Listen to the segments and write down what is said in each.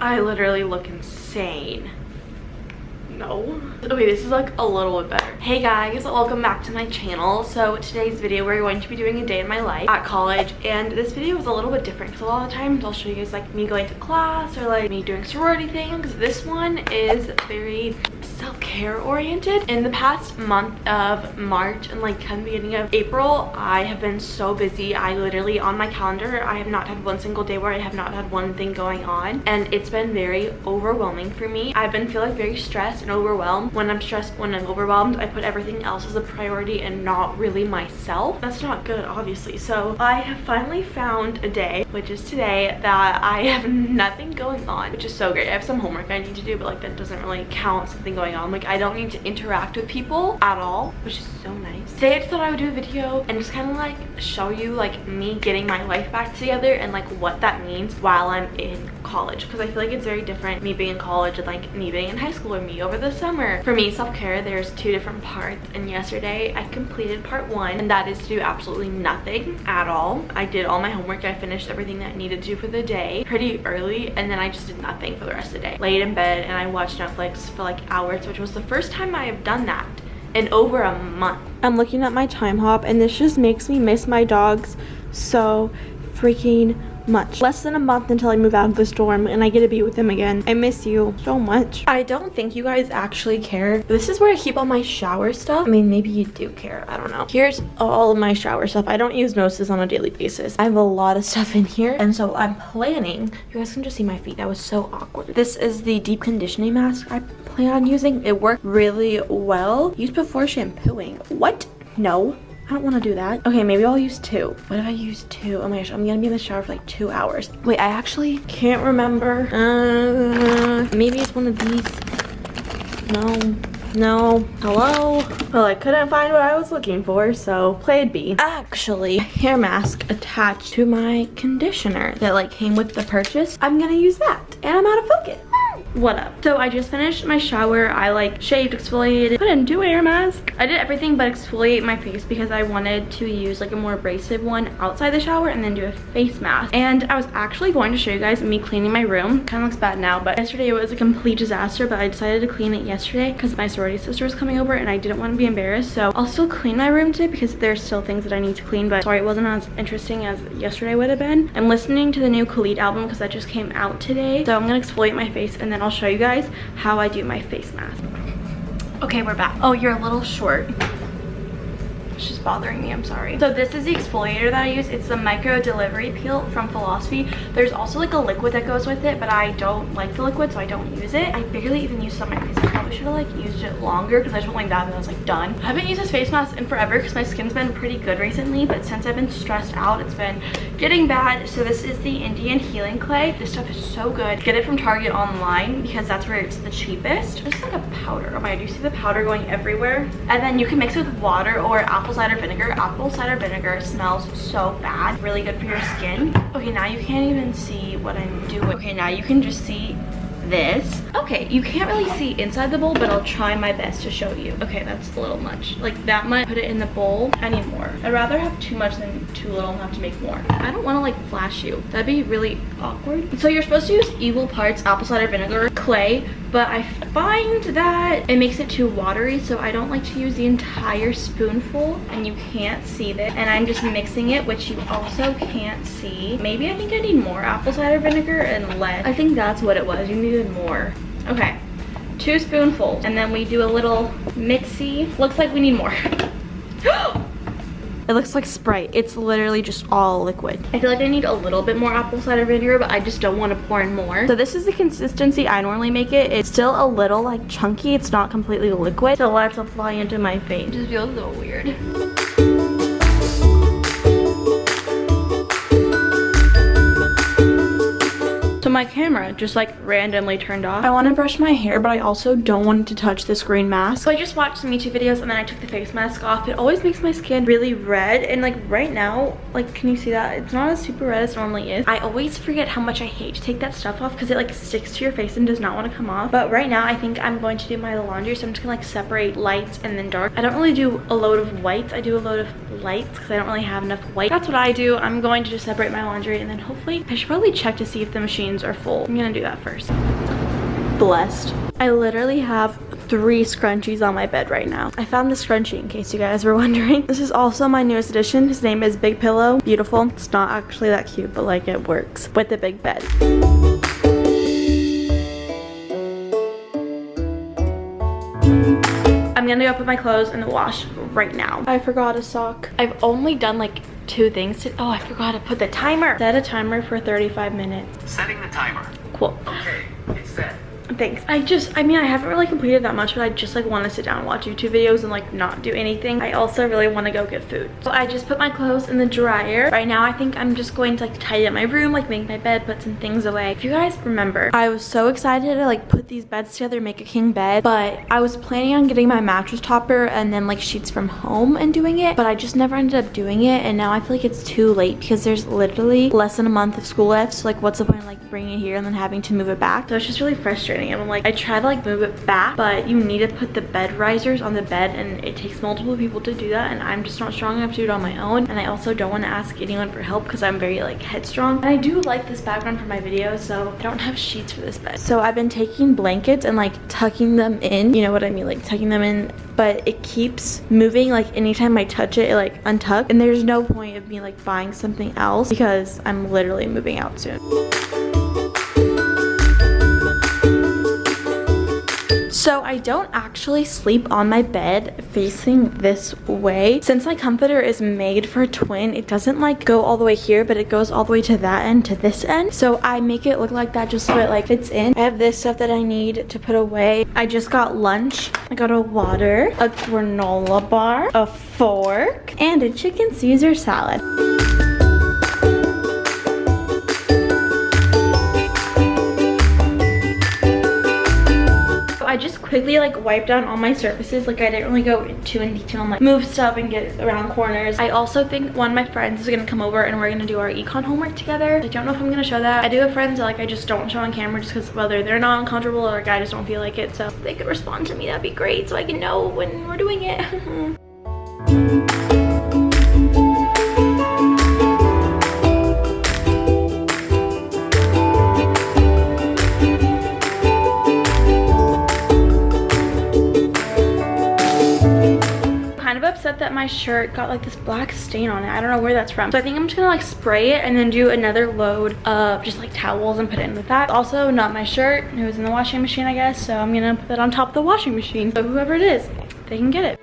I literally look insane. No. Okay, this is like a little bit better. Hey guys, welcome back to my channel. So today's video, we're going to be doing a day in my life at college, and this video is a little bit different because a lot of times I'll show you guys like me going to class or like me doing sorority things. This one is very self-care oriented. In the past month of March and like kind of beginning of April, I have been so busy. I literally, on my calendar, I have not had one single day where I have not had one thing going on, and it's been very overwhelming for me. I've been feeling very stressed and overwhelmed. When I'm stressed, when I'm overwhelmed, I put everything else as a priority and not really myself. That's not good, obviously. So I have finally found a day, which is today, that I have nothing going on, which is so great. I have some homework I need to do, but like that doesn't really count something going on. Like I don't need to interact with people at all, which is so nice. Today I just thought I would do a video and just kind of like show you like me getting my life back together and like what that means while I'm in college, because I feel like it's very different me being in college and like me being in high school or me over the summer. For me, self-care, there's two different parts, and yesterday I completed part one, and that is to do absolutely nothing at all. I did all my homework. I finished everything that I needed to do for the day pretty early, and then I just did nothing for the rest of the day. Laid in bed and I watched Netflix for like hours, which was the first time I have done that in over a month. I'm looking at my time hop, and this just makes me miss my dogs so freaking much. Less than a month until I move out of this dorm and I get to be with them again. I miss you so much. I don't think you guys actually care. This is where I keep all my shower stuff. I mean, maybe you do care, I don't know. Here's all of my shower stuff. I don't use Gnosis on a daily basis. I have a lot of stuff in here, and so I'm planning, you guys can just see my feet, that was so awkward. This is the deep conditioning mask I plan on using. It worked really well. Use before shampooing. What? No, I don't want to do that. Okay, maybe I'll use two. What if I use two? Oh my gosh, I'm gonna be in the shower for like 2 hours. Wait, I actually can't remember. Maybe it's one of these. No. Hello? Well, I couldn't find what I was looking for, so played B. Actually, hair mask attached to my conditioner that like came with the purchase. I'm gonna use that, and I'm out of focus. What up? So I just finished my shower. I like shaved, exfoliated. I didn't do a hair mask. I did everything but exfoliate my face because I wanted to use like a more abrasive one outside the shower and then do a face mask. And I was actually going to show you guys me cleaning my room. Kind of looks bad now, but yesterday it was a complete disaster, but I decided to clean it yesterday because my sorority sister was coming over and I didn't want to be embarrassed. So I'll still clean my room today because there's still things that I need to clean, but sorry it wasn't as interesting as yesterday would have been. I'm listening to the new Khalid album because that just came out today. So I'm gonna exfoliate my face and then I'll show you guys how I do my face mask. Okay, we're back. Oh, you're a little short. It's just bothering me, I'm sorry. So this is the exfoliator that I use. It's the micro delivery peel from Philosophy. There's also like a liquid that goes with it, but I don't like the liquid, so I don't use it. I barely even use it on my face. I probably should have like used it longer because I just went like that and I was like done. I haven't used this face mask in forever because my skin's been pretty good recently, but since I've been stressed out, it's been getting bad. So this is the Indian Healing Clay. This stuff is so good. Get it from Target online because that's where it's the cheapest. It's like a powder. Oh my god, you see the powder going everywhere? And then you can mix it with water or apple cider vinegar. Apple cider vinegar smells so bad. Really good for your skin. Okay, now you can't even see what I'm doing. Okay, now you can just see this. Okay, you can't really see inside the bowl, but I'll try my best to show you. Okay, that's a little much. Like that much. Put it in the bowl. I need more. I'd rather have too much than too little and have to make more. I don't want to like flash you. That'd be really awkward. So you're supposed to use equal parts apple cider vinegar, clay, but I find that it makes it too watery, so I don't like to use the entire spoonful, and you can't see this. And I'm just mixing it, which you also can't see. Maybe I think I need more apple cider vinegar and less. I think that's what it was. You needed more. Okay, 2 spoonfuls, and then we do a little mixy. Looks like we need more. It looks like Sprite. It's literally just all liquid. I feel like I need a little bit more apple cider vinegar, but I just don't want to pour in more. So this is the consistency I normally make it. It's still a little like chunky. It's not completely liquid. So let's apply into my face. It just feels so weird. So my camera just like randomly turned off. I want to brush my hair, but I also don't want it to touch this green mask. So I just watched some YouTube videos and then I took the face mask off. It always makes my skin really red, and like right now, like can you see that? It's not as super red as it normally is. I always forget how much I hate to take that stuff off because it like sticks to your face and does not want to come off. But right now I think I'm going to do my laundry, so I'm just gonna like separate lights and then dark. I don't really do a load of whites. I do a load of lights because I don't really have enough white. That's what I do. I'm going to just separate my laundry, and then hopefully I should probably check to see if the machines are full. I'm gonna do that first. Blessed. I literally have 3 scrunchies on my bed right now. I found this scrunchie in case you guys were wondering. This is also my newest addition. His name is Big Pillow. Beautiful. It's not actually that cute, but like it works with the big bed. I'm gonna go put my clothes in the wash right now. I forgot a sock. I've only done like 2 things to, oh, I forgot to put the timer. Set a timer for 35 minutes. Setting the timer. Cool. Okay, it's set. Thanks. I mean, I haven't really completed that much, but I just like want to sit down and watch YouTube videos and like not do anything. I also really want to go get food. So I just put my clothes in the dryer. Right now, I think I'm just going to like tidy up my room, like make my bed, put some things away. If you guys remember, I was so excited to like put these beds together, make a king bed, but I was planning on getting my mattress topper and then like sheets from home and doing it, but I just never ended up doing it. And now I feel like it's too late because there's literally less than a month of school left. So like what's the point of like bringing it here and then having to move it back? So it's just really frustrating. And I'm like, I tried to like move it back, but you need to put the bed risers on the bed and it takes multiple people to do that, and I'm just not strong enough to do it on my own. And I also don't want to ask anyone for help because I'm very like headstrong. And I do like this background for my videos, so I don't have sheets for this bed. So I've been taking blankets and like tucking them in, you know what I mean, like tucking them in, but it keeps moving. Like anytime I touch it, it like untucks, and there's no point of me like buying something else because I'm literally moving out soon. So I don't actually sleep on my bed facing this way. Since my comforter is made for a twin, it doesn't like go all the way here, but it goes all the way to that end, to this end. So I make it look like that just so it like fits in. I have this stuff that I need to put away. I just got lunch. I got a water, a granola bar, a fork, and a chicken Caesar salad. I just quickly like wiped down all my surfaces. Like I didn't really go too in detail and like move stuff and get around corners. I also think one of my friends is gonna come over and we're gonna do our econ homework together. I don't know if I'm gonna show that. I do have friends that like I just don't show on camera just because whether they're not uncomfortable or like I just don't feel like it. So if they could respond to me, that'd be great so I can know when we're doing it. Upset that my shirt got like this black stain on it. I don't know where that's from. So I think I'm just gonna like spray it and then do another load of just like towels and put it in with that. Also not my shirt. It was in the washing machine, I guess. So I'm gonna put it on top of the washing machine. So whoever it is, they can get it.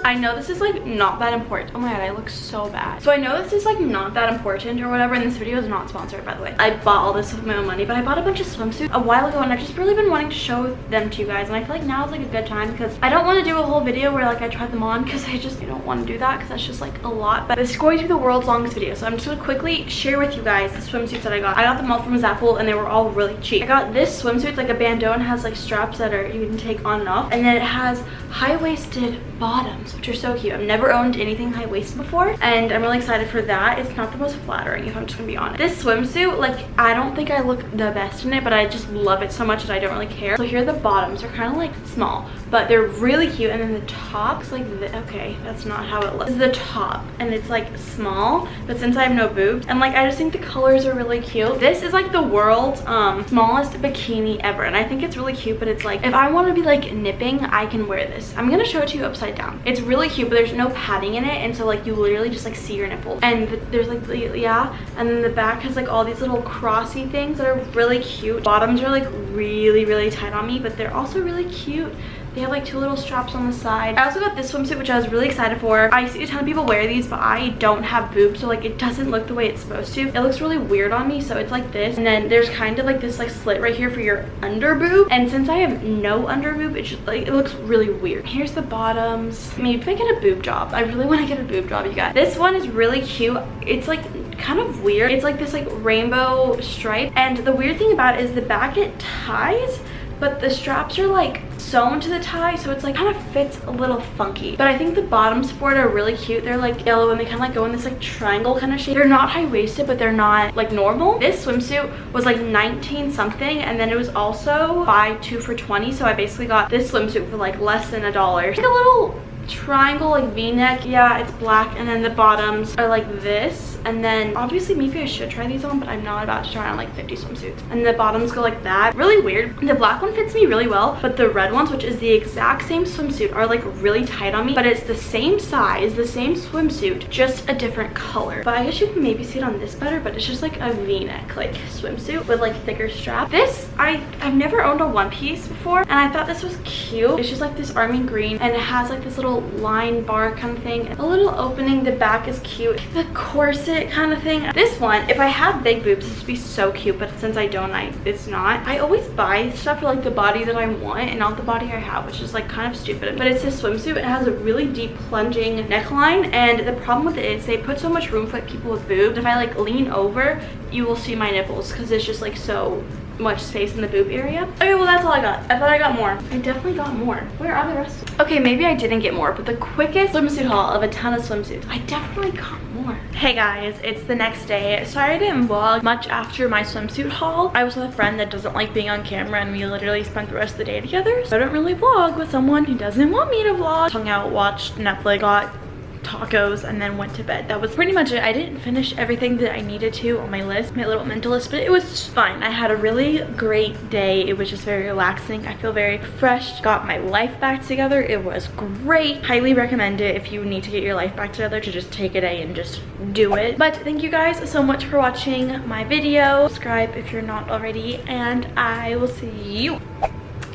I know this is like not that important. Oh my god, I look so bad. So I know this is like not that important or whatever, and this video is not sponsored, by the way. I bought all this with my own money, but I bought a bunch of swimsuits a while ago and I've just really been wanting to show them to you guys, and I feel like now is like a good time because I don't want to do a whole video where like I try them on because I don't want to do that because that's just like a lot. But this is going to be the world's longest video, so I'm just gonna quickly share with you guys the swimsuits that I got. I got them all from Zaful and they were all really cheap. I got this swimsuit, it's like a bandeau and has like straps that are you can take on and off, and then it has high-waisted bottoms, which are so cute. I've never owned anything high-waisted before and I'm really excited for that. It's not the most flattering, if I'm just gonna be honest. This swimsuit, like I don't think I look the best in it, but I just love it so much that I don't really care. So here are the bottoms. They're kind of like small, but they're really cute. And then the top's like okay, that's not how it looks. This is the top and it's like small, but since I have no boobs, and like I just think the colors are really cute. This is like the world's smallest bikini ever, and I think it's really cute, but it's like if I want to be like nipping, I can wear this. I'm gonna show it to you upside down. It's really cute, but there's no padding in it, and so like you literally just like see your nipples. And there's like yeah, and then the back has like all these little crossy things that are really cute. Bottoms are like really tight on me, but they're also really cute. They have like 2 little straps on the side. I also got this swimsuit, which I was really excited for. I see a ton of people wear these, but I don't have boobs, so like it doesn't look the way it's supposed to. It looks really weird on me, so it's like this. And then there's kind of like this like slit right here for your under boob. And since I have no under boob, it's just like it looks really weird. Here's the bottoms. Maybe if I get a boob job. I really want to get a boob job, you guys. This one is really cute. It's like kind of weird. It's like this like rainbow stripe. And the weird thing about it is the back it ties, but the straps are like sewn to the tie, so it's like kind of fits a little funky. But I think the bottoms for it are really cute. They're like yellow and they kind of like go in this like triangle kind of shape. They're not high-waisted, but they're not like normal. This swimsuit was like 19 something, and then it was also buy 2 for $20, so I basically got this swimsuit for like less than $1. Like a little triangle like v-neck. Yeah, it's black, and then the bottoms are like this, And then obviously maybe I should try these on, but I'm not about to try on like 50 swimsuits. And the bottoms go like that. Really weird. The black one fits me really well, but the red ones, which is the exact same swimsuit, are like really tight on me, but it's the same size, the same swimsuit, just a different color. But I guess you can maybe see it on this better, but it's just like a v-neck like swimsuit with like thicker strap. This, I've never owned a one piece before, and I thought this was cute. It's just like this army green, and it has like this little line bar kind of thing, a little opening. The back is cute, the corset kind of thing. This one, if I have big boobs, this would be so cute, but since I don't, it's not. I always buy stuff for like the body that I want and not the body I have, which is like kind of stupid. But it's a swimsuit. It has a really deep plunging neckline, and the problem with it is they put so much room for like people with boobs. If I like lean over, you will see my nipples because it's just like so much space in the boob area. Okay, well that's all I got. I thought I got more. I definitely got more. Where are the rest? Okay, maybe I didn't get more, but the quickest swimsuit haul of a ton of swimsuits. I definitely got more. Hey guys, it's the next day. Sorry I didn't vlog much after my swimsuit haul. I was with a friend that doesn't like being on camera, and we literally spent the rest of the day together. So I don't really vlog with someone who doesn't want me to vlog. Hung out, watched Netflix, got tacos, and then went to bed. That was pretty much it. I didn't finish everything that I needed to on my list, my little mental list, but it was fine. I had a really great day. It was just very relaxing. I feel very fresh, got my life back together. It was great. Highly recommend it if you need to get your life back together, to just take a day and just do it. But thank you guys so much for watching my video. Subscribe if you're not already, and I will see you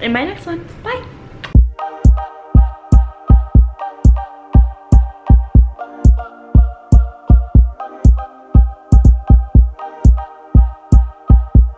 in my next one. Bye.